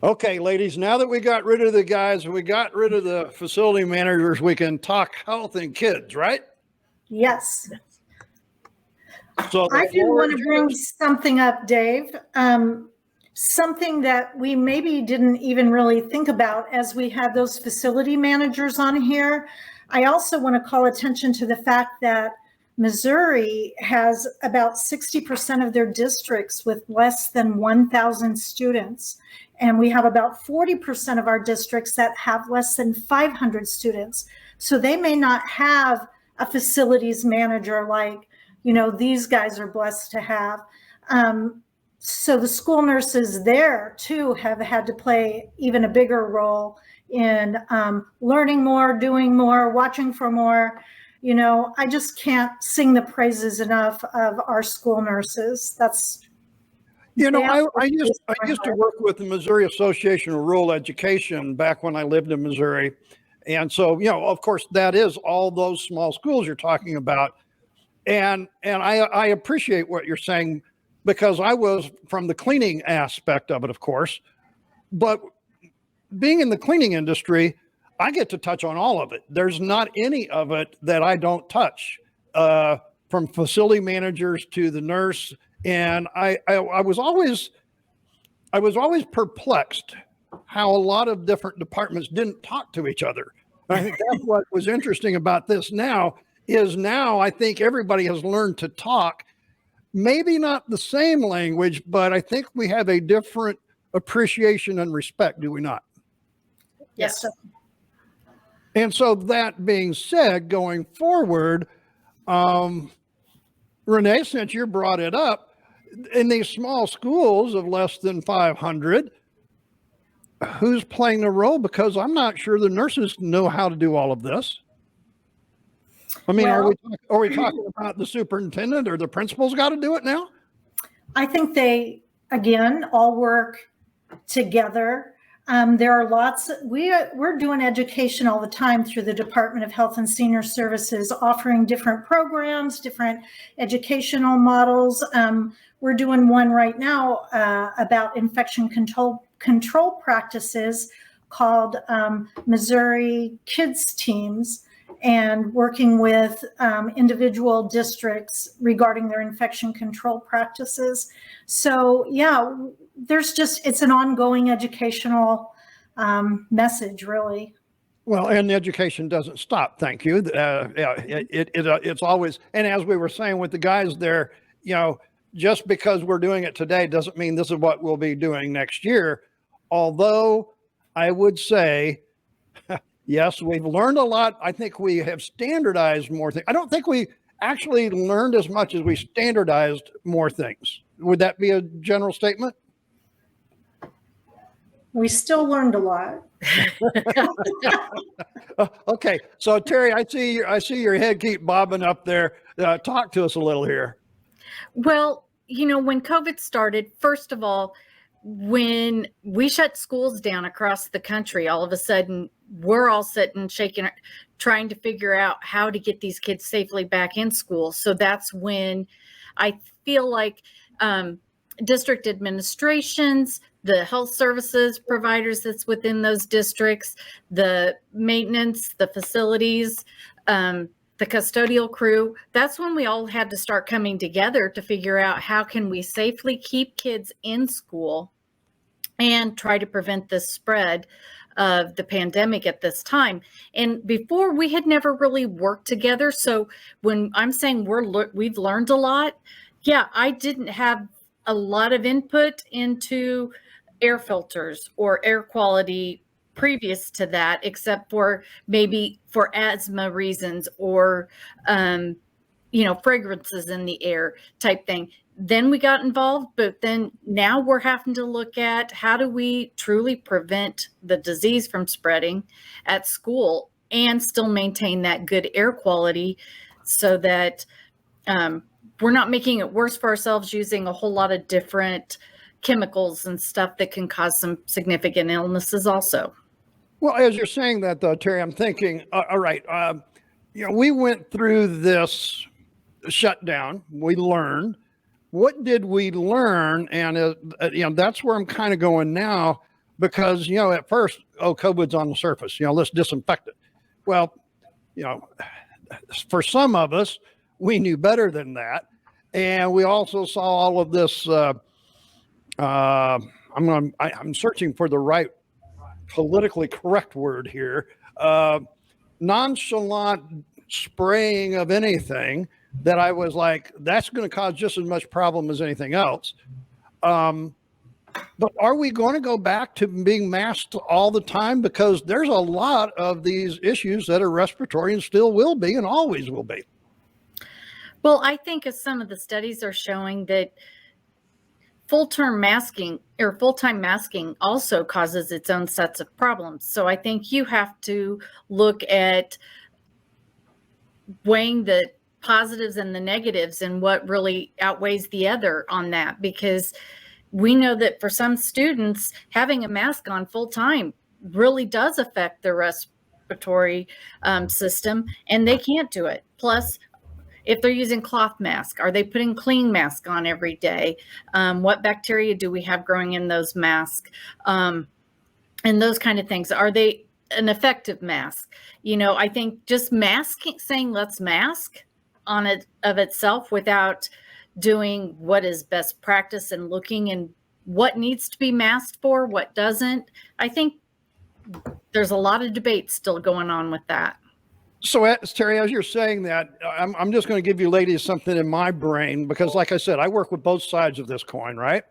Okay, ladies, now that we got rid of the guys, we got rid of the facility managers, we can talk health and kids, right? Yes. So I do want to bring something up, Dave. Something that we maybe didn't even really think about as we had those facility managers on here. I also want to call attention to the fact that Missouri has about 60% of their districts with less than 1,000 students. And we have about 40% of our districts that have less than 500 students. So they may not have a facilities manager like, you know, these guys are blessed to have. So the school nurses there too have had to play even a bigger role in learning more, doing more, watching for more. You know, I just can't sing the praises enough of our school nurses. That's, you know, I used to work with the Missouri Association of Rural Education back when I lived in Missouri. And so, you know, of course, that is all those small schools you're talking about. And I appreciate what you're saying, because I was from the cleaning aspect of it, of course. But being in the cleaning industry, I get to touch on all of it. There's not any of it that I don't touch, from facility managers to the nurse. And I was always perplexed how a lot of different departments didn't talk to each other. I think that's what was interesting about this now I think everybody has learned to talk, maybe not the same language, but I think we have a different appreciation and respect, do we not? Yes. And so that being said, going forward, Renee, since you brought it up, in these small schools of less than 500, who's playing the role? Because I'm not sure the nurses know how to do all of this. I mean, well, are we talking about the superintendent or the principal's got to do it now? I think they, again, all work together. There are lots, we're doing education all the time through the Department of Health and Senior Services, offering different programs, different educational models. We're doing one right now about infection control practices called Missouri Kids Teams, and working with individual districts regarding their infection control practices. So yeah, it's an ongoing educational message, really. Well, and the education doesn't stop. Thank you. It's always, and as we were saying with the guys there, you know, just because we're doing it today doesn't mean this is what we'll be doing next year. Although I would say, yes, we've learned a lot. I think we have standardized more things. I don't think we actually learned as much as we standardized more things. Would that be a general statement? We still learned a lot. Okay, so Terri, I see your head keep bobbing up there. Talk to us a little here. Well, you know, when COVID started, first of all, when we shut schools down across the country, all of a sudden we're all sitting, shaking, trying to figure out how to get these kids safely back in school. So that's when I feel like district administrations, the health services providers that's within those districts, the maintenance, the facilities, the custodial crew, that's when we all had to start coming together to figure out how can we safely keep kids in school and try to prevent the spread of the pandemic at this time. And before, we had never really worked together. So when I'm saying we've learned a lot, yeah, I didn't have a lot of input into air filters or air quality previous to that, except for maybe for asthma reasons or, you know, fragrances in the air type thing. Then we got involved, but then now we're having to look at how do we truly prevent the disease from spreading at school and still maintain that good air quality so that we're not making it worse for ourselves using a whole lot of different chemicals and stuff that can cause some significant illnesses also. Well, as you're saying that, though, Terri, I'm thinking, all right, you know, we went through this shutdown. We learned. What did we learn? And, you know, that's where I'm kind of going now. because, at first, COVID's on the surface, let's disinfect it. Well, for some of us, we knew better than that. And we also saw all of this, I'm searching for the right politically correct word here, nonchalant spraying of anything that I was like, that's going to cause just as much problem as anything else. But are we going to go back to being masked all the time? Because there's a lot of these issues that are respiratory and still will be and always will be. Well, I think as some of the studies are showing that full-time masking also causes its own sets of problems. So I think you have to look at weighing the positives and the negatives and what really outweighs the other on that, because we know that for some students, having a mask on full time really does affect their respiratory system, and they can't do it. Plus, if they're using cloth mask, are they putting clean mask on every day? What bacteria do we have growing in those masks? And those kind of things. Are they an effective mask? I think just masking, saying let's mask on it of itself without doing what is best practice and looking and what needs to be masked for, what doesn't. I think there's a lot of debate still going on with that. So, Terri, as you're saying that, I'm just going to give you ladies something in my brain, because like I said, I work with both sides of this coin, right?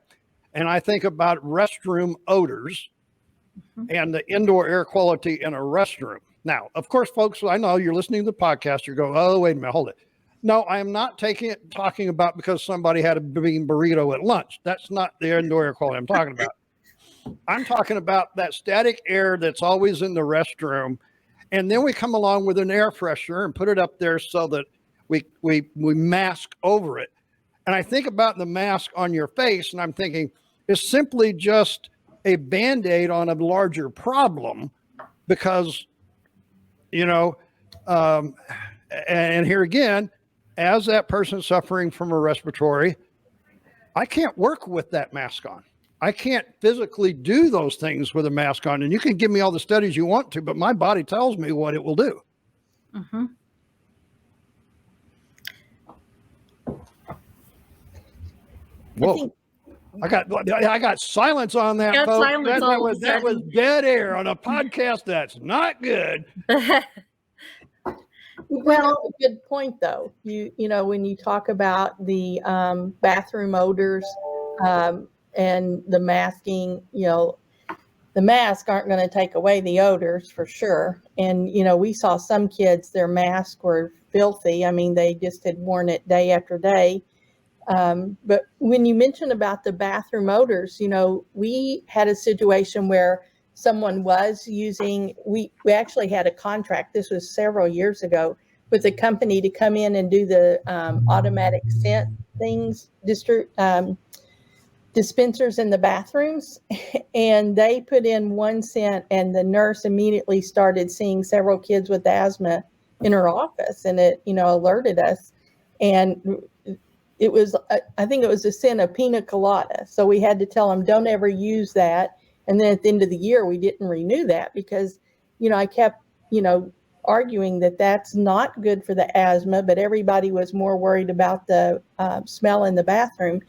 And I think about restroom odors and the indoor air quality in a restroom. Now, of course, folks, I know you're listening to the podcast. You're going, oh, wait a minute, hold it. No, I am not talking about because somebody had a bean burrito at lunch. That's not the indoor air quality I'm talking about. I'm talking about that static air that's always in the restroom. And then we come along with an air freshener and put it up there so that we mask over it. And I think about the mask on your face, and I'm thinking it's simply just a Band-Aid on a larger problem, because, and here again, as that person suffering from a respiratory, I can't work with that mask on. I can't physically do those things with a mask on. And you can give me all the studies you want to, but my body tells me what it will do. Mm-hmm. Whoa. I got silence on that, folks. That was dead air on a podcast. That's not good. Well, a good point, though. You know, when you talk about the bathroom odors and the masking, the masks aren't going to take away the odors for sure. And, we saw some kids, their masks were filthy. I mean, they just had worn it day after day. But when you mentioned about the bathroom odors, we had a situation where someone was using, we actually had a contract, this was several years ago, with a company to come in and do the automatic scent things, dispensers in the bathrooms. And they put in one scent, and the nurse immediately started seeing several kids with asthma in her office, and it, alerted us. And it was, I think it was a scent of pina colada. So we had to tell them, don't ever use that. And then at the end of the year, we didn't renew that because, I kept, arguing that that's not good for the asthma, but everybody was more worried about the smell in the bathroom.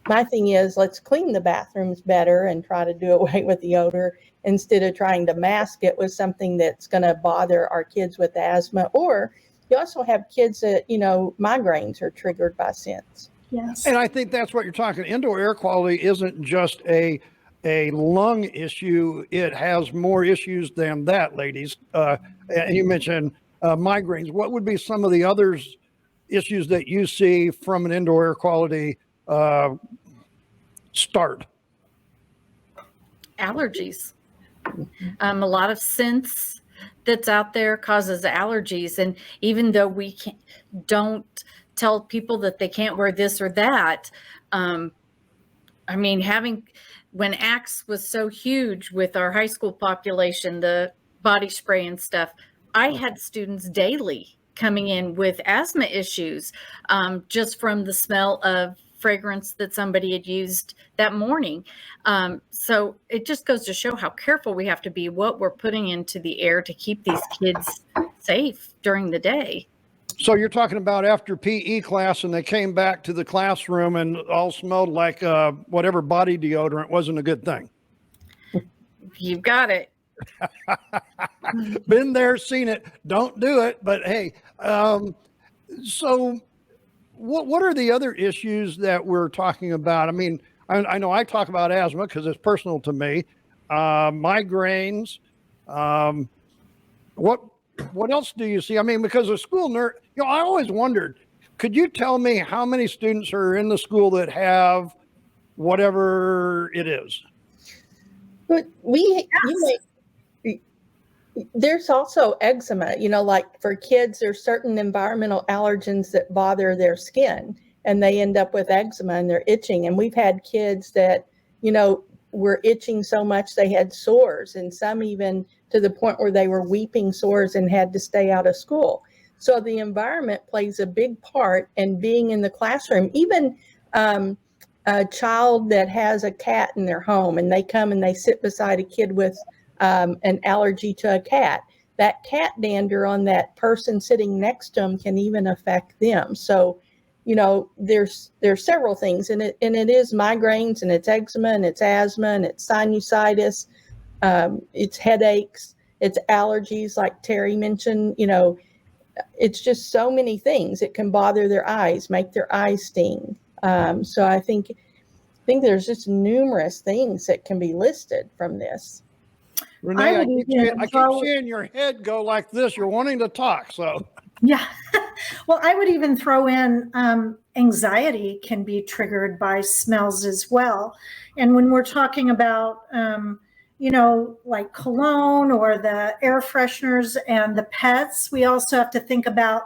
My thing is, let's clean the bathrooms better and try to do away with the odor instead of trying to mask it with something that's going to bother our kids with asthma. Or you also have kids that, migraines are triggered by scents. Yes. And I think that's what you're talking. Indoor air quality isn't just a lung issue. It has more issues than that, ladies. And you mentioned migraines. What would be some of the others issues that you see from an indoor air quality start? Allergies. A lot of scents that's out there causes allergies. And even though we don't tell people that they can't wear this or that, when Axe was so huge with our high school population, the body spray and stuff, I had students daily coming in with asthma issues just from the smell of fragrance that somebody had used that morning. So it just goes to show how careful we have to be what we're putting into the air to keep these kids safe during the day. So you're talking about after PE class and they came back to the classroom and all smelled like whatever body deodorant wasn't a good thing. You've got it. Been there, seen it. Don't do it. But hey, so what are the other issues that we're talking about? I mean, I know I talk about asthma because it's personal to me. Migraines. What else do you see? I mean, because a school nurse, I always wondered, could you tell me how many students are in the school that have whatever it is? But there's also eczema, like for kids, there's certain environmental allergens that bother their skin and they end up with eczema and they're itching. And we've had kids that, were itching so much they had sores, and some even to the point where they were weeping sores and had to stay out of school. So the environment plays a big part in being in the classroom. Even a child that has a cat in their home and they come and they sit beside a kid with an allergy to a cat, that cat dander on that person sitting next to them can even affect them. So, there's several things, and it is migraines, and it's eczema, and it's asthma, and it's sinusitis, it's headaches, it's allergies, like Terri mentioned. It's just so many things. It can bother their eyes, make their eyes sting. So I think there's just numerous things that can be listed from this. Renee, I keep seeing your head go like this. You're wanting to talk, so. Yeah. Well, I would even throw in anxiety can be triggered by smells as well. And when we're talking about, like cologne or the air fresheners and the pets, we also have to think about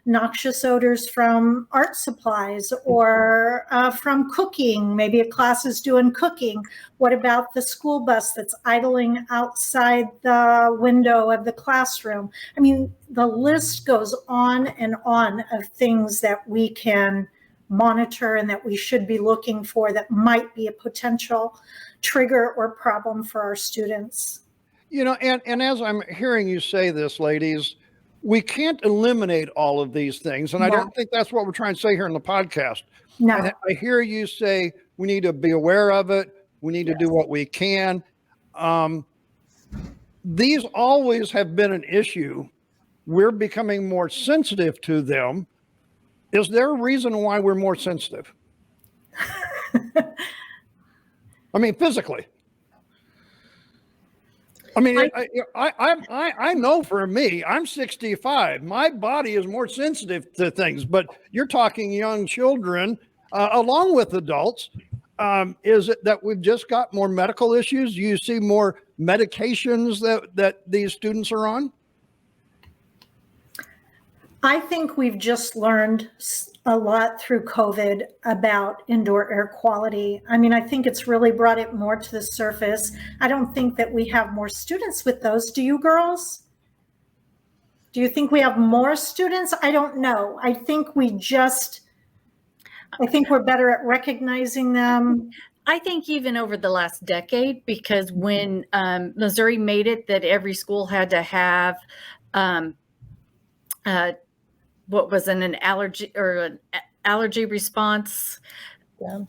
noxious odors from art supplies or from cooking. Maybe a class is doing cooking. What about the school bus that's idling outside the window of the classroom? I mean, the list goes on and on of things that we can monitor and that we should be looking for that might be a potential trigger or problem for our students. And as I'm hearing you say this, ladies, we can't eliminate all of these things. And I don't think that's what we're trying to say here in the podcast. No. I hear you say we need to be aware of it. We need to do what we can. These always have been an issue. We're becoming more sensitive to them. Is there a reason why we're more sensitive? I mean, physically. I mean, I know for me, I'm 65. My body is more sensitive to things, but you're talking young children along with adults. Is it that we've just got more medical issues? Do you see more medications that these students are on? I think we've just learned a lot through COVID about indoor air quality. I mean, I think it's really brought it more to the surface. I don't think that we have more students with those. Do you girls? Do you think we have more students? I don't know. I think we're better at recognizing them. I think even over the last decade, because when Missouri made it that every school had to have what was an allergy or an allergy response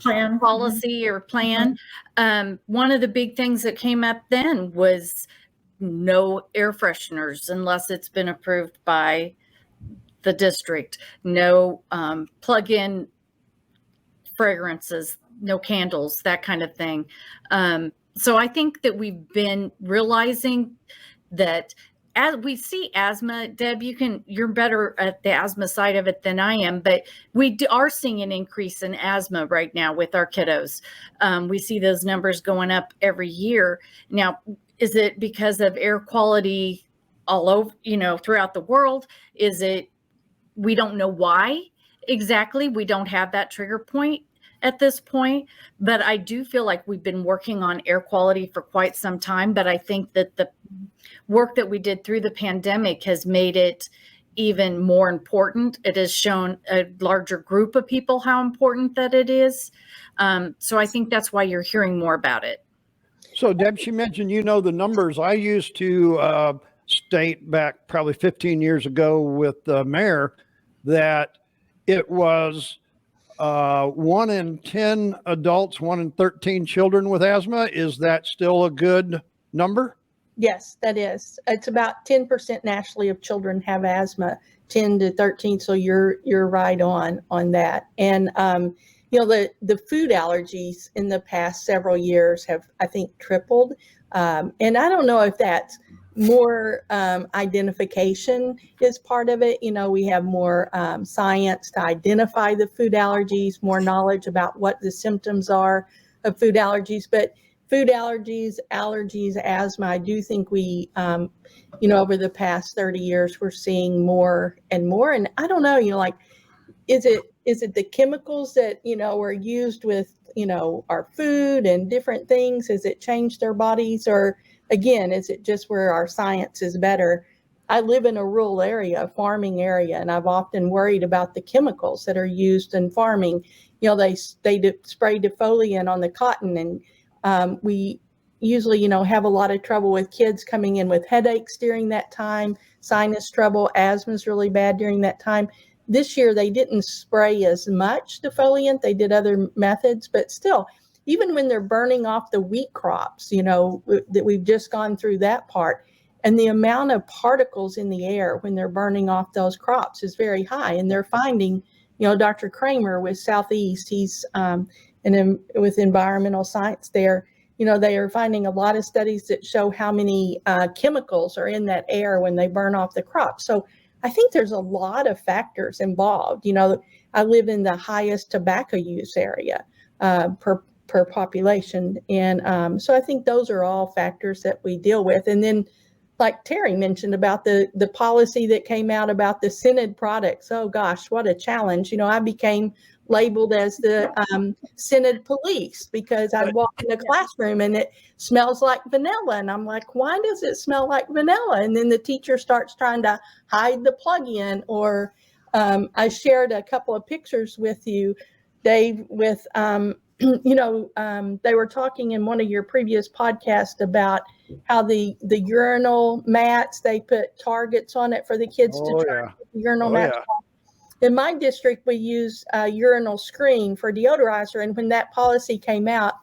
plan policy or plan. One of the big things that came up then was no air fresheners unless it's been approved by the district, no plug-in fragrances, no candles, that kind of thing. So I think that we've been realizing that as we see asthma, Deb, you're better at the asthma side of it than I am, but we are seeing an increase in asthma right now with our kiddos. We see those numbers going up every year. Now, is it because of air quality all over, throughout the world? Is it, we don't know why exactly. We don't have that trigger point at this point, but I do feel like we've been working on air quality for quite some time. But I think that the work that we did through the pandemic has made it even more important. It has shown a larger group of people how important that it is. So I think that's why you're hearing more about it. So Deb, she mentioned, the numbers. I used to state back probably 15 years ago with the mayor that it was 1 in 10 adults, 1 in 13 children with asthma. Is that still a good number? Yes, that is. It's about 10% nationally of children have asthma, 10 to 13. So you're right on that. And the food allergies in the past several years have, I think, tripled. And I don't know if that's more identification is part of it. We have more science to identify the food allergies, more knowledge about what the symptoms are of food allergies. But food allergies, asthma, I do think we, over the past 30 years, we're seeing more and more. And I don't know, is it the chemicals that, are used with, our food and different things? Has it changed their bodies? Or again, is it just where our science is better? I live in a rural area, a farming area, and I've often worried about the chemicals that are used in farming. They spray defoliant on the cotton, and we usually, have a lot of trouble with kids coming in with headaches during that time, sinus trouble, asthma is really bad during that time. This year, they didn't spray as much defoliant. They did other methods, but still, even when they're burning off the wheat crops, that we've just gone through that part, and the amount of particles in the air when they're burning off those crops is very high. And they're finding, Dr. Kramer with Southeast, he's with environmental science there, they are finding a lot of studies that show how many chemicals are in that air when they burn off the crops. So I think there's a lot of factors involved. I live in the highest tobacco use area per population. And so I think those are all factors that we deal with. And then, like Terri mentioned about the policy that came out about the scented products. Oh gosh, what a challenge. I became labeled as the scented police because I walk in the classroom and it smells like vanilla. And I'm like, why does it smell like vanilla? And then the teacher starts trying to hide the plug-in. Or I shared a couple of pictures with you, Dave, with, they were talking in one of your previous podcasts about how the urinal mats, they put targets on it for the kids to try the urinal mats. In my district, we use a urinal screen for deodorizer. And when that policy came out,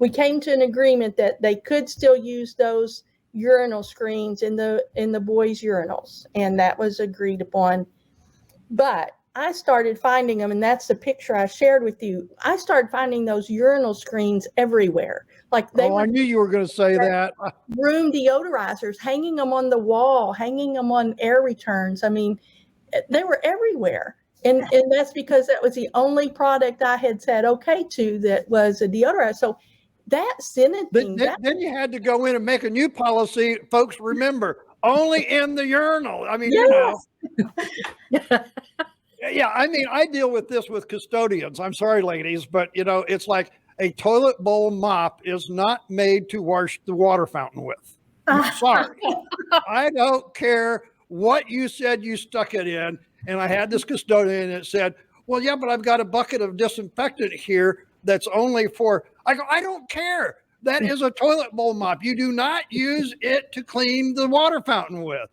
we came to an agreement that they could still use those urinal screens in the boys' urinals. And that was agreed upon. But I started finding them, and that's the picture I shared with you. I started finding those urinal screens everywhere. Like I knew you were going to say that. Room deodorizers, hanging them on the wall, hanging them on air returns. I mean, they were everywhere. And that's because that was the only product I had said okay to that was a deodorizer. So that scented thing. Then you had to go in and make a new policy. Folks, remember, only in the urinal. I mean, yes. Yeah, I mean, I deal with this with custodians. I'm sorry, ladies, but, it's like a toilet bowl mop is not made to wash the water fountain with. I'm sorry. I don't care what you said you stuck it in. And I had this custodian that said, well, yeah, but I've got a bucket of disinfectant here that's only for, I go, I don't care. That is a toilet bowl mop. You do not use it to clean the water fountain with.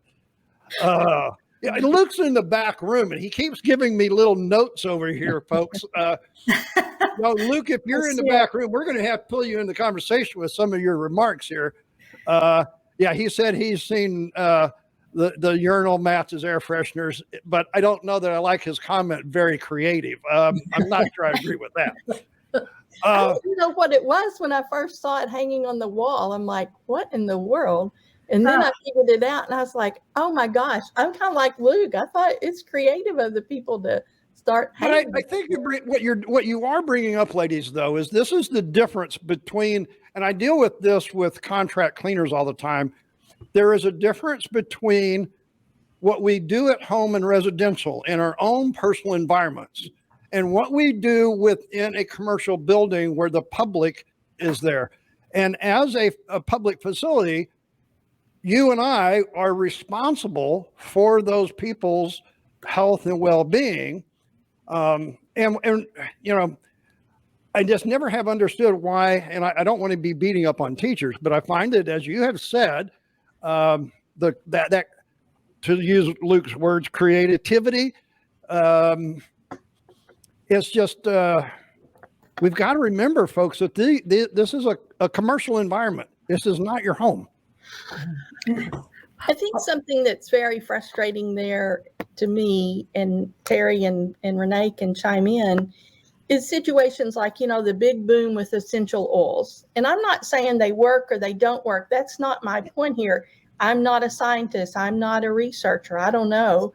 Yeah, Luke's in the back room, and he keeps giving me little notes over here, folks. Luke, if you're in the back room, we're going to have to pull you in the conversation with some of your remarks here. He said he's seen the urinal mats as air fresheners, but I don't know that I like his comment. Very creative. I'm not sure I agree with that. I didn't know what it was when I first saw it hanging on the wall. I'm like, what in the world? And then I figured it out, and I was like, oh my gosh, I'm kind of like Luke. I thought it's creative of the people to start. But I think what you are bringing up, ladies, though, is this is the difference between, and I deal with this with contract cleaners all the time. There is a difference between what we do at home and residential in our own personal environments and what we do within a commercial building where the public is there. And as a public facility, you and I are responsible for those people's health and well-being. And you know, I just never have understood why, and I don't want to be beating up on teachers, but I find that, as you have said, that to use Luke's words, creativity, it's just, we've got to remember, folks, that this is a commercial environment. This is not your home. I think something that's very frustrating there to me, and Terri and Renee can chime in, is situations like, the big boom with essential oils. And I'm not saying they work or they don't work. That's not my point here. I'm not a scientist. I'm not a researcher. I don't know.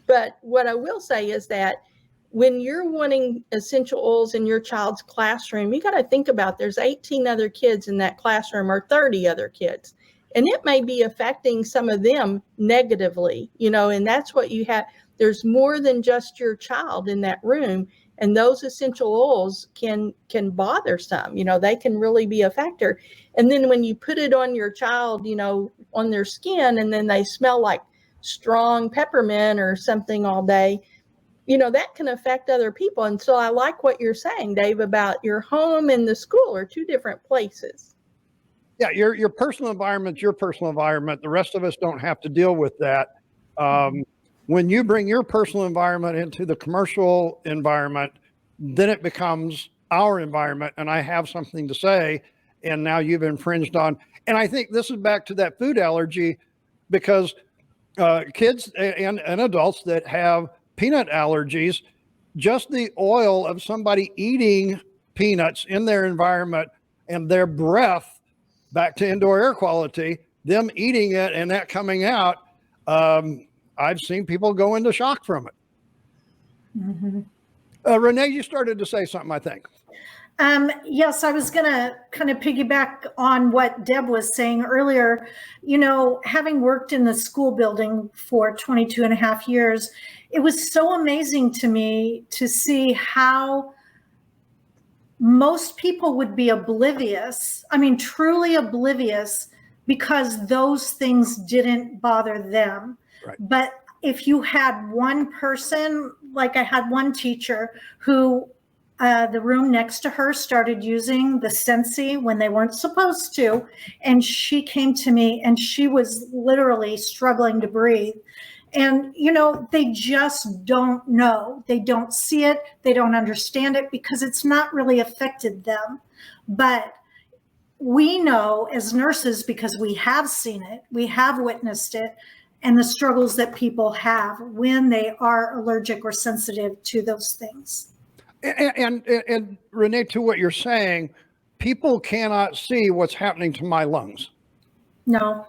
But what I will say is that when you're wanting essential oils in your child's classroom, you got to think about there's 18 other kids in that classroom or 30 other kids. And it may be affecting some of them negatively, and that's what you have. There's more than just your child in that room. And those essential oils can bother some, they can really be a factor. And then when you put it on your child, on their skin, and then they smell like strong peppermint or something all day, that can affect other people. And so I like what you're saying, Dave, about your home and the school are two different places. Yeah, your personal environment's your personal environment. The rest of us don't have to deal with that. When you bring your personal environment into the commercial environment, then it becomes our environment, and I have something to say, and now you've infringed on. And I think this is back to that food allergy, because kids and adults that have peanut allergies, just the oil of somebody eating peanuts in their environment and their breath, back to indoor air quality, them eating it and that coming out, I've seen people go into shock from it. Mm-hmm. Renee, you started to say something, I think. Yes, I was going to kind of piggyback on what Deb was saying earlier. Having worked in the school building for 22 and a half years, it was so amazing to me to see how most people would be oblivious. I mean, truly oblivious, because those things didn't bother them. Right. But if you had one person, like I had one teacher who the room next to her started using the Sensi when they weren't supposed to. And she came to me and she was literally struggling to breathe. And, they just don't know. They don't see it. They don't understand it because it's not really affected them. But we know as nurses, because we have seen it, we have witnessed it, and the struggles that people have when they are allergic or sensitive to those things. And Renee, to what you're saying, people cannot see what's happening to my lungs. No.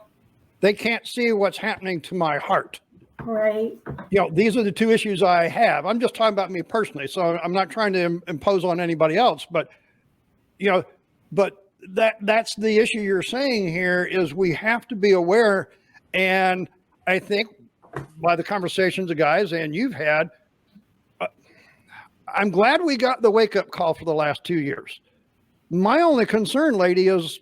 They can't see what's happening to my heart. Right. These are the two issues I have. I'm just talking about me personally, so I'm not trying to impose on anybody else, but that's the issue you're saying here, is we have to be aware. And I think by the conversations the guys and you've had, I'm glad we got the wake-up call for the last 2 years. My only concern, lady, is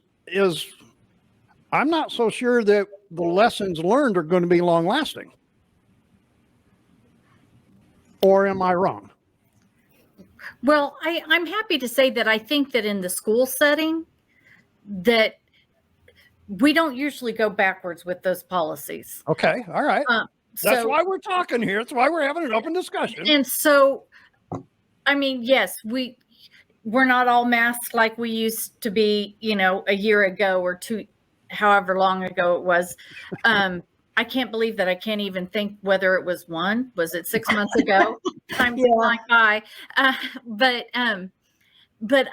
I'm not so sure that the lessons learned are going to be long-lasting. Or am I wrong? Well, I'm happy to say that I think that in the school setting, that we don't usually go backwards with those policies. Okay, all right. That's why we're talking here. That's why we're having an open discussion. And so, I mean, yes, we're not all masked like we used to be, a year ago or two, however long ago it was. I can't believe that I can't even think whether it was was it 6 months ago? Time's flying by. But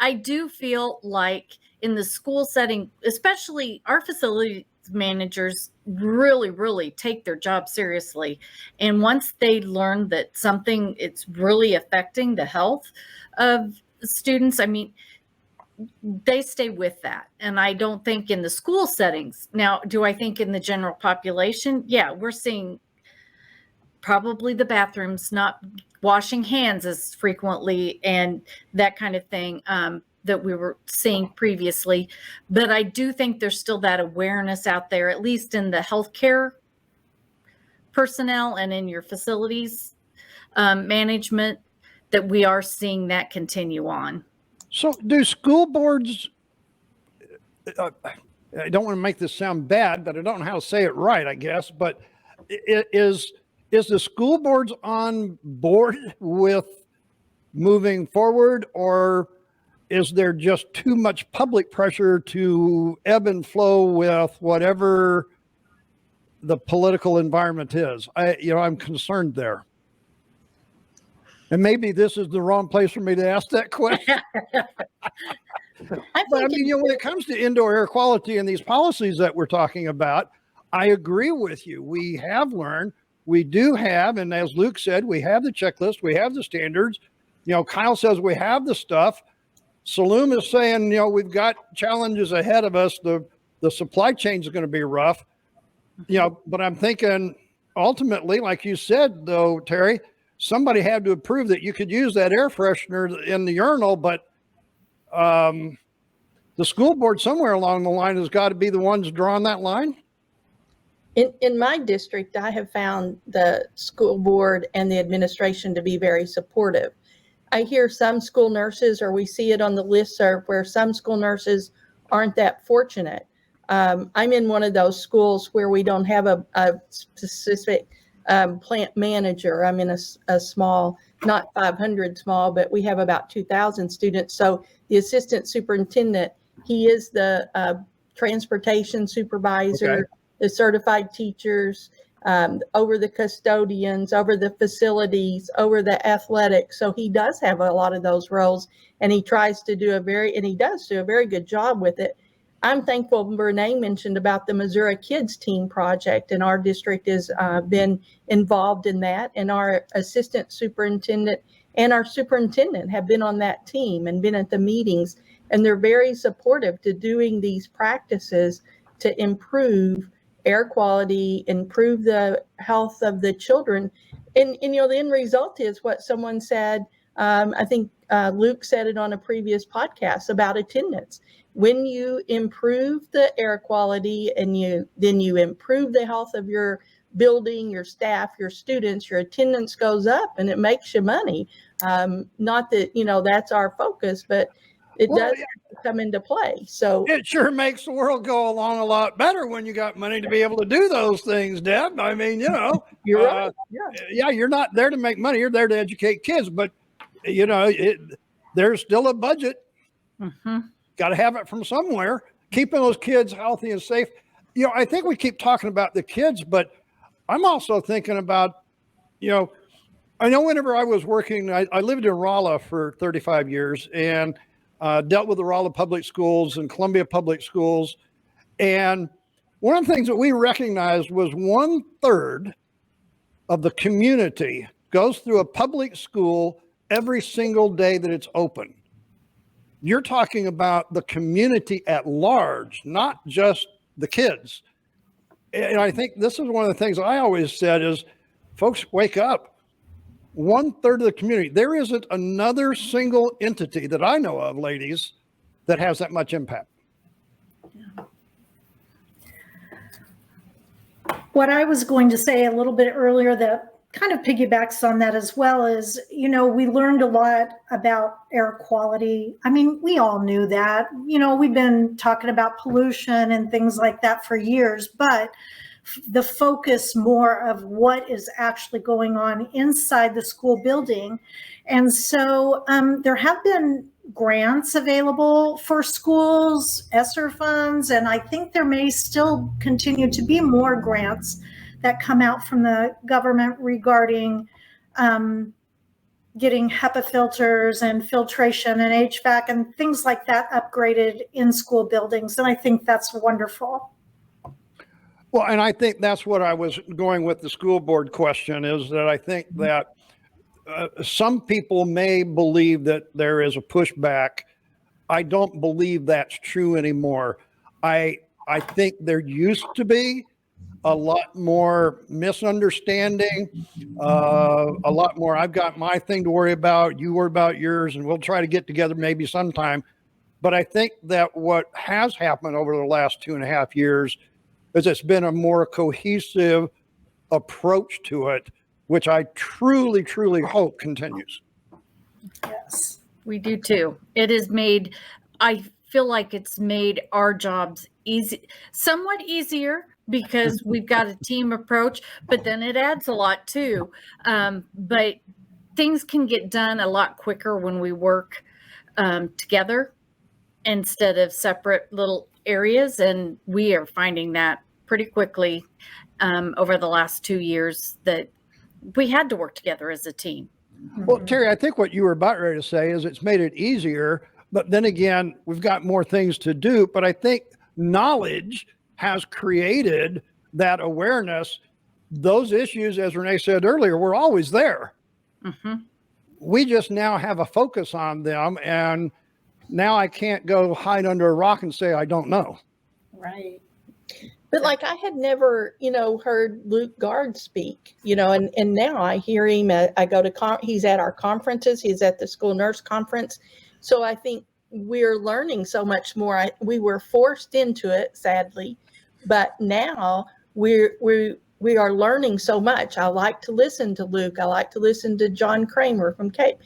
I do feel like in the school setting, especially our facility managers really, really take their job seriously. And once they learn that it's really affecting the health of students, I mean, they stay with that. And I don't think in the school settings. Now, do I think in the general population? Yeah, we're seeing probably the bathrooms not washing hands as frequently and that kind of thing. that we were seeing previously. But I do think there's still that awareness out there, at least in the healthcare personnel and in your facilities management, that we are seeing that continue on. So do school boards, I don't want to make this sound bad, but I don't know how to say it right, I guess, but is the school boards on board with moving forward, or is there just too much public pressure to ebb and flow with whatever the political environment is? I'm concerned there. And maybe this is the wrong place for me to ask that question. But I mean, when it comes to indoor air quality and these policies that we're talking about, I agree with you. We have learned, we do have, and as Luke said, we have the checklist, we have the standards. Kyle says we have the stuff. Saloom is saying, we've got challenges ahead of us. The supply chain is going to be rough. But I'm thinking ultimately, like you said, though, Terri, somebody had to approve that you could use that air freshener in the urinal, but the school board somewhere along the line has got to be the ones drawing that line. In my district, I have found the school board and the administration to be very supportive. I hear some school nurses, or we see it on the listserv, where some school nurses aren't that fortunate. I'm in one of those schools where we don't have a specific plant manager. I'm in a small, not 500 small, but we have about 2,000 students. So the assistant superintendent, he is the transportation supervisor, okay, the certified teachers, over the custodians, over the facilities, over the athletics. So he does have a lot of those roles, and he does do a very good job with it. I'm thankful Renee mentioned about the Missouri Kids Team Project, and our district has been involved in that, and our assistant superintendent and our superintendent have been on that team and been at the meetings, and they're very supportive to doing these practices to improve air quality, improve the health of the children. And the end result is what someone said, I think Luke said it on a previous podcast about attendance. When you improve the air quality and then you improve the health of your building, your staff, your students, your attendance goes up, and it makes you money. Not that, that's our focus, but it does come into play. So it sure makes the world go along a lot better when you got money to be able to do those things, Deb. I mean, you're right. Yeah, you're not there to make money. You're there to educate kids, but there's still a budget. Mm-hmm. Got to have it from somewhere. Keeping those kids healthy and safe. I think we keep talking about the kids, but I'm also thinking about, I know whenever I was working, I lived in Rolla for 35 years and dealt with the Rolla Public Schools and Columbia Public Schools. And one of the things that we recognized was 1/3 of the community goes through a public school every single day that it's open. You're talking about the community at large, not just the kids. And I think this is one of the things I always said is, folks, wake up. 1/3 of the community. There isn't another single entity that I know of, ladies, that has that much impact. What I was going to say a little bit earlier that kind of piggybacks on that as well is, we learned a lot about air quality. I mean, we all knew that, we've been talking about pollution and things like that for years, but the focus more of what is actually going on inside the school building. And so there have been grants available for schools, ESSER funds, and I think there may still continue to be more grants that come out from the government regarding getting HEPA filters and filtration and HVAC and things like that upgraded in school buildings. And I think that's wonderful. Well, and I think that's what I was going with the school board question, is that I think that some people may believe that there is a pushback. I don't believe that's true anymore. I think there used to be a lot more misunderstanding, a lot more, I've got my thing to worry about, you worry about yours, and we'll try to get together maybe sometime. But I think that what has happened over the last 2.5 years is it's been a more cohesive approach to it, which I truly, truly hope continues. Yes. We do too. It has made, I feel like it's made our jobs somewhat easier because we've got a team approach, but then it adds a lot too. But things can get done a lot quicker when we work together instead of separate little areas. And we are finding that pretty quickly over the last 2 years that we had to work together as a team. Well, Terri, I think what you were about ready to say is it's made it easier, but then again, we've got more things to do. But I think knowledge has created that awareness. Those issues, as Renee said earlier, were always there. Mm-hmm. We just now have a focus on them, and now I can't go hide under a rock and say I don't know. Right. But like I had never, heard Luke Guard speak, and now I hear him. I go to he's at our conferences. He's at the school nurse conference. So I think we're learning so much more. We were forced into it, sadly, but now we are learning so much. I like to listen to Luke. I like to listen to John Kramer from Cape.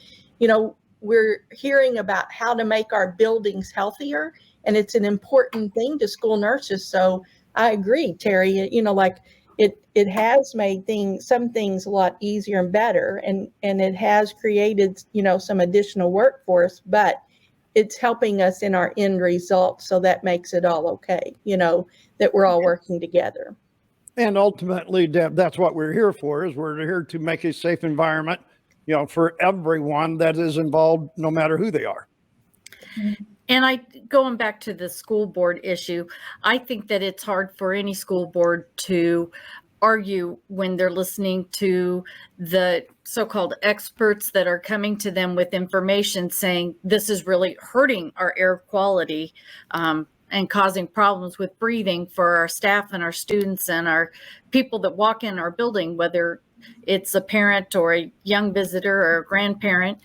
We're hearing about how to make our buildings healthier, and it's an important thing to school nurses. So I agree, Terri, like it has made some things a lot easier and better, and it has created, some additional work for us, but it's helping us in our end result. So that makes it all okay, that we're all working together. And ultimately, Deb, that's what we're here for, is we're here to make a safe environment, for everyone that is involved, no matter who they are. And going back to the school board issue, I think that it's hard for any school board to argue when they're listening to the so-called experts that are coming to them with information saying this is really hurting our air quality and causing problems with breathing for our staff and our students and our people that walk in our building, whether it's a parent or a young visitor or a grandparent.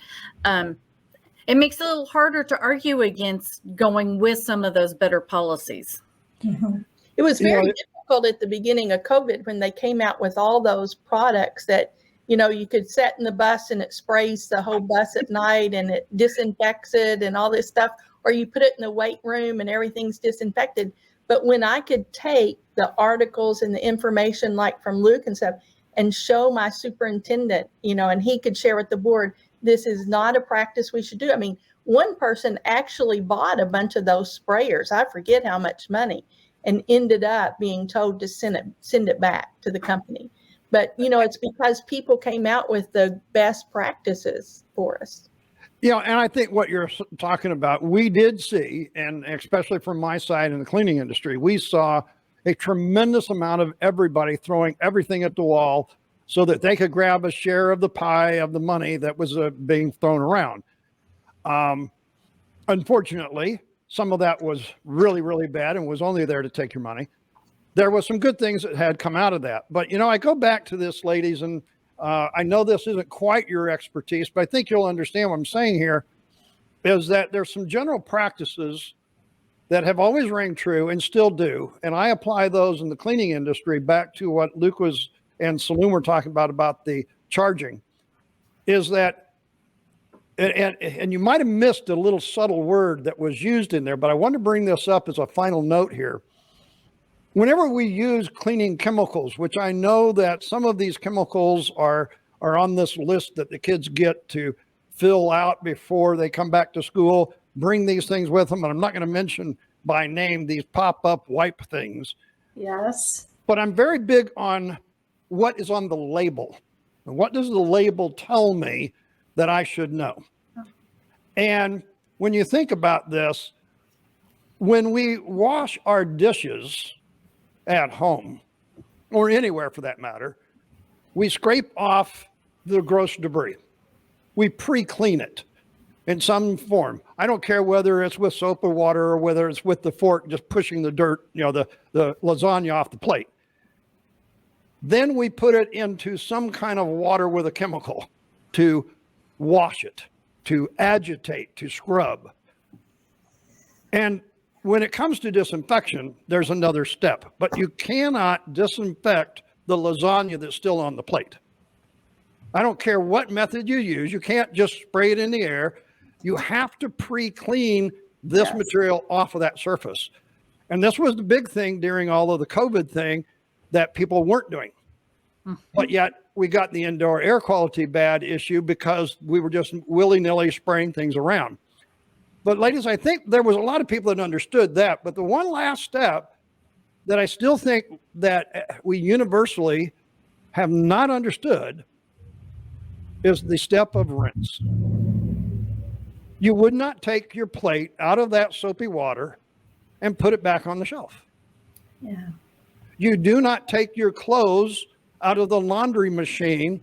It makes it a little harder to argue against going with some of those better policies. Mm-hmm. It was very difficult at the beginning of COVID when they came out with all those products that, you could set in the bus and it sprays the whole bus at night and it disinfects it and all this stuff, or you put it in the weight room and everything's disinfected. But when I could take the articles and the information like from Luke and stuff and show my superintendent, and he could share with the board, this is not a practice we should do. I mean, one person actually bought a bunch of those sprayers. I forget how much money, and ended up being told to send it back to the company. But, it's because people came out with the best practices for us. And I think what you're talking about, we did see, and especially from my side in the cleaning industry, we saw a tremendous amount of everybody throwing everything at the wall so that they could grab a share of the pie of the money that was being thrown around. Unfortunately, some of that was really, really bad and was only there to take your money. There was some good things that had come out of that. But, I go back to this, ladies, and I know this isn't quite your expertise, but I think you'll understand what I'm saying here, is that there's some general practices that have always rang true and still do. And I apply those in the cleaning industry back to what Luke and Saloon were talking about the charging, is that, and you might have missed a little subtle word that was used in there, but I want to bring this up as a final note here. Whenever we use cleaning chemicals, which I know that some of these chemicals are on this list that the kids get to fill out before they come back to school, bring these things with them. And I'm not going to mention by name these pop-up wipe things. Yes. But I'm very big on what is on the label. And what does the label tell me that I should know? And when you think about this, when we wash our dishes at home, or anywhere for that matter, we scrape off the gross debris. We pre-clean it in some form. I don't care whether it's with soap or water or whether it's with the fork just pushing the dirt, the lasagna off the plate. Then we put it into some kind of water with a chemical to wash it, to agitate, to scrub. And when it comes to disinfection, there's another step, but you cannot disinfect the lasagna that's still on the plate. I don't care what method you use. You can't just spray it in the air. You have to pre-clean this material off of that surface. And this was the big thing during all of the COVID thing that people weren't doing. But yet we got the indoor air quality bad issue because we were just willy-nilly spraying things around. But ladies, I think there was a lot of people that understood that. But the one last step that I still think that we universally have not understood is the step of rinse. You would not take your plate out of that soapy water and put it back on the shelf. Yeah. You do not take your clothes out of the laundry machine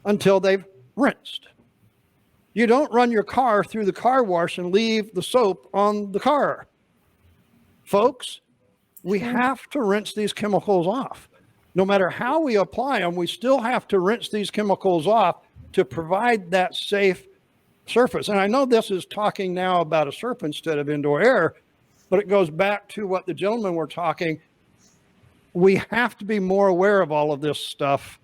until they've rinsed. You don't run your car through the car wash and leave the soap on the car. Folks, we have to rinse these chemicals off. No matter how we apply them, we still have to rinse these chemicals off to provide that safe surface. And I know this is talking now about a surf instead of indoor air, but it goes back to what the gentlemen were talking. We have to be more aware of all of this stuff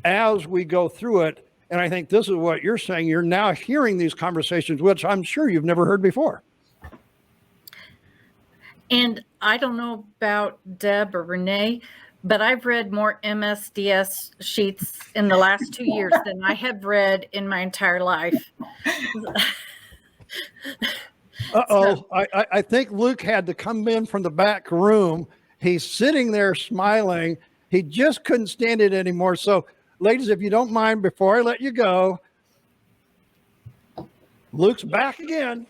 as we go through it. And I think this is what you're saying. You're now hearing these conversations, which I'm sure you've never heard before. And I don't know about Deb or Renee, but I've read more MSDS sheets in the last 2 years than I have read in my entire life. Uh-oh, I think Luke had to come in from the back room. He's sitting there smiling. He just couldn't stand it anymore. So, ladies, if you don't mind, before I let you go, Luke's back again.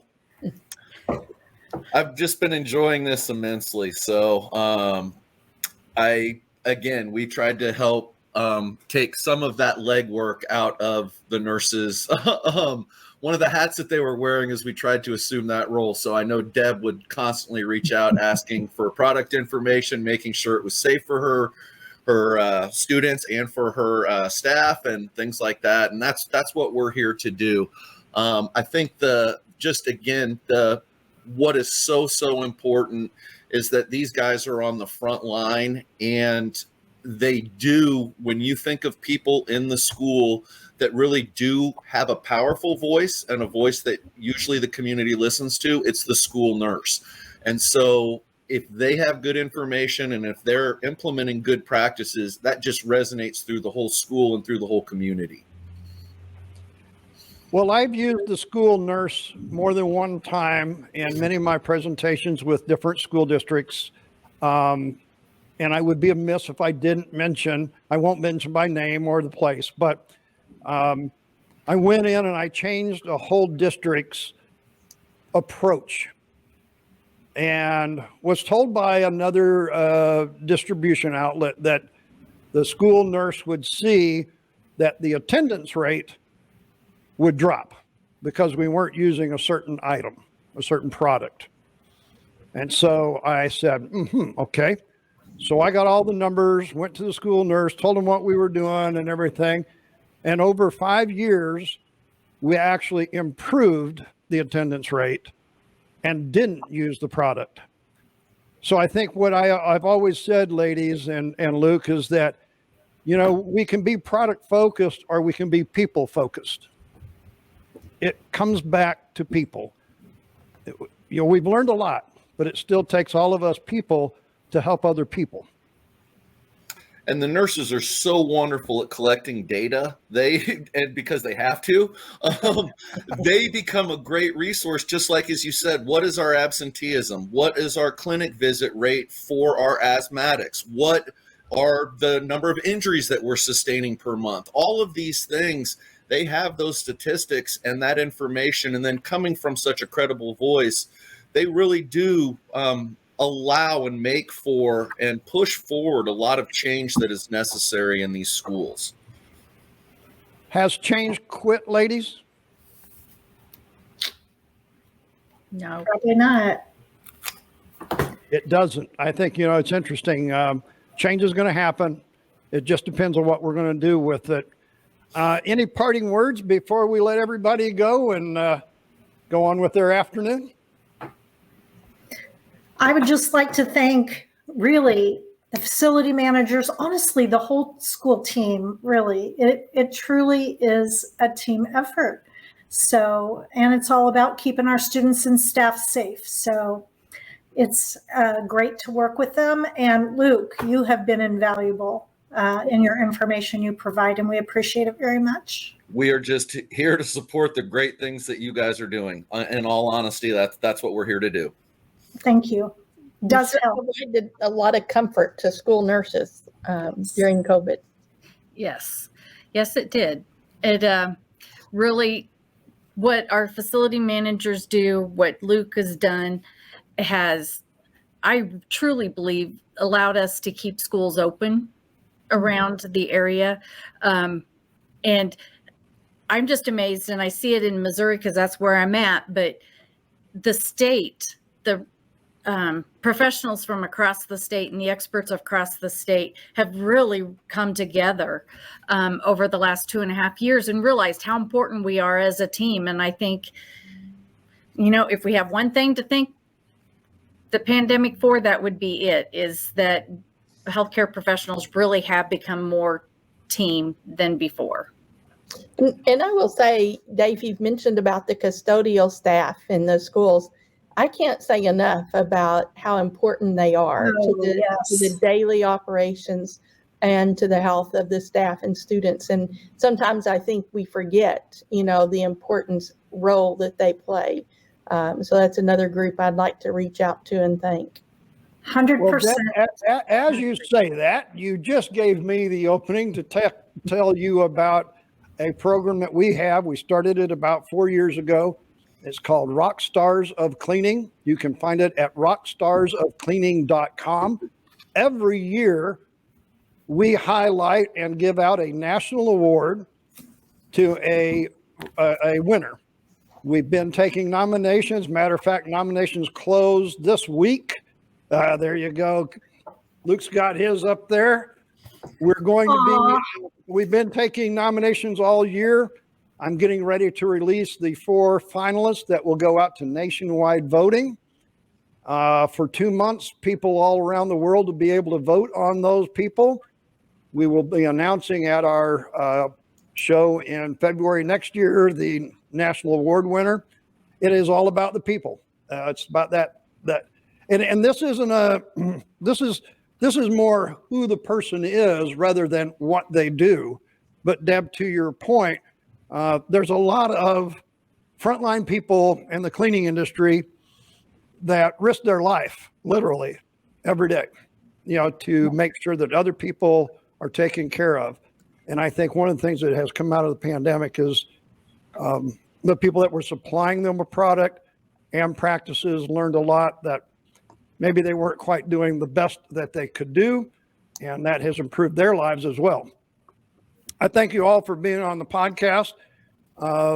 I've just been enjoying this immensely. So we tried to help take some of that legwork out of the nurses. One of the hats that they were wearing is we tried to assume that role. So I know Deb would constantly reach out asking for product information, making sure it was safe for her students and for her staff and things like that. And that's what we're here to do. I think what is so important is that these guys are on the front line, and they do, when you think of people in the school that really do have a powerful voice and a voice that usually the community listens to, it's the school nurse. And so if they have good information and if they're implementing good practices, that just resonates through the whole school and through the whole community. Well, I've used the school nurse more than one time in many of my presentations with different school districts. And I would be amiss if I didn't mention, I won't mention by name or the place, but I went in and I changed a whole district's approach and was told by another distribution outlet that the school nurse would see that the attendance rate would drop because we weren't using a certain item, a certain product. And so I said, okay. So I got all the numbers, went to the school nurse, told them what we were doing and everything. And over 5 years, we actually improved the attendance rate and didn't use the product. So I think what I've always said, ladies and Luke, is that, we can be product focused or we can be people focused. It comes back to people. We've learned a lot, but it still takes all of us people to help other people. And the nurses are so wonderful at collecting data. And because they have to, they become a great resource. Just like, as you said, what is our absenteeism? What is our clinic visit rate for our asthmatics? What are the number of injuries that we're sustaining per month? All of these things, they have those statistics and that information. And then coming from such a credible voice, they really do allow and make for and push forward a lot of change that is necessary in these schools. Has change quit, ladies? No, Probably not. It doesn't. I think, it's interesting. Change is going to happen. It just depends on what we're going to do with it. Any parting words before we let everybody go and go on with their afternoon? I would just like to thank really the facility managers, honestly, the whole school team, really. It truly is a team effort. So, and it's all about keeping our students and staff safe. So it's great to work with them. And Luke, you have been invaluable in your information you provide, and we appreciate it very much. We are just here to support the great things that you guys are doing. In all honesty, that's what we're here to do. Thank you. Does It help. provided a lot of comfort to school nurses during COVID. Yes, it did. It really, what our facility managers do, what Luke has done, has, I truly believe, allowed us to keep schools open around the area. And I'm just amazed, and I see it in Missouri because that's where I'm at, but the state, the professionals from across the state and the experts across the state have really come together over the last 2.5 years and realized how important we are as a team. And I think, if we have one thing to thank the pandemic for, that would be it, is that healthcare professionals really have become more team than before. And I will say, Dave, you've mentioned about the custodial staff in the schools. I can't say enough about how important they are to the daily operations and to the health of the staff and students. And sometimes I think we forget, the important role that they play. So that's another group I'd like to reach out to and thank. 100%. Well, as you say that, you just gave me the opening to tell you about a program that we have. We started it about 4 years ago. It's called Rock Stars of Cleaning. You can find it at rockstarsofcleaning.com. Every year, we highlight and give out a national award to a winner. We've been taking nominations. Matter of fact, nominations closed this week. There you go. Luke's got his up there. We've been taking nominations all year. I'm getting ready to release the 4 finalists that will go out to nationwide voting. For 2 months, people all around the world will be able to vote on those people. We will be announcing at our show in February next year the national award winner. It is all about the people. It's about that. And this isn't this is more who the person is rather than what they do. But Deb, to your point, there's a lot of frontline people in the cleaning industry that risk their life literally every day, to make sure that other people are taken care of. And I think one of the things that has come out of the pandemic is the people that were supplying them a product and practices learned a lot that maybe they weren't quite doing the best that they could do, and that has improved their lives as well. I thank you all for being on the podcast.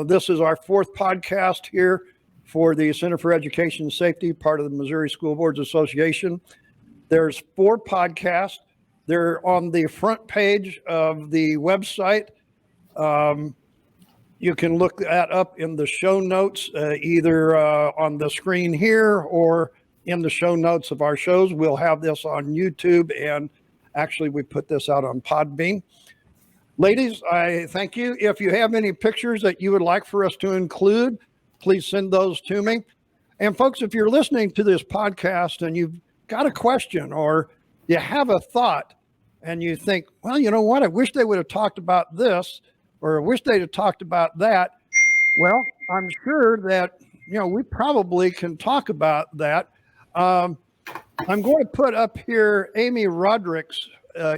This is our 4th podcast here for the Center for Education and Safety, part of the Missouri School Boards Association. There's 4 podcasts. They're on the front page of the website. You can look that up in the show notes, either on the screen here or in the show notes of our shows. We'll have this on YouTube, and actually we put this out on Podbean. Ladies, I thank you. If you have any pictures that you would like for us to include, please send those to me. And folks, if you're listening to this podcast and you've got a question or you have a thought and you think, well, you know what, I wish they would have talked about this, or I wish they'd have talked about that. Well, I'm sure that, we probably can talk about that. I'm going to put up here Amy Roderick's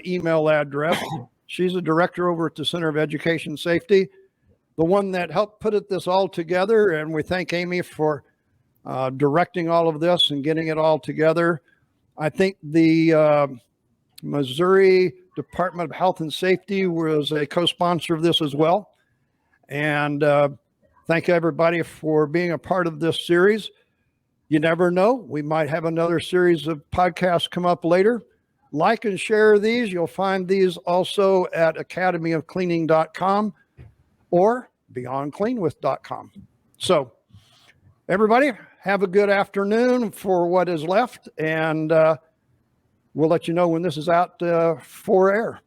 email address. She's a director over at the Center of Education Safety, the one that helped put this all together. And we thank Amy for directing all of this and getting it all together. I think the Missouri Department of Health and Safety was a co-sponsor of this as well. And thank everybody for being a part of this series. You never know, we might have another series of podcasts come up later. Like and share these. You'll find these also at academyofcleaning.com or beyondcleanwith.com. So everybody, have a good afternoon for what is left, and we'll let you know when this is out for air.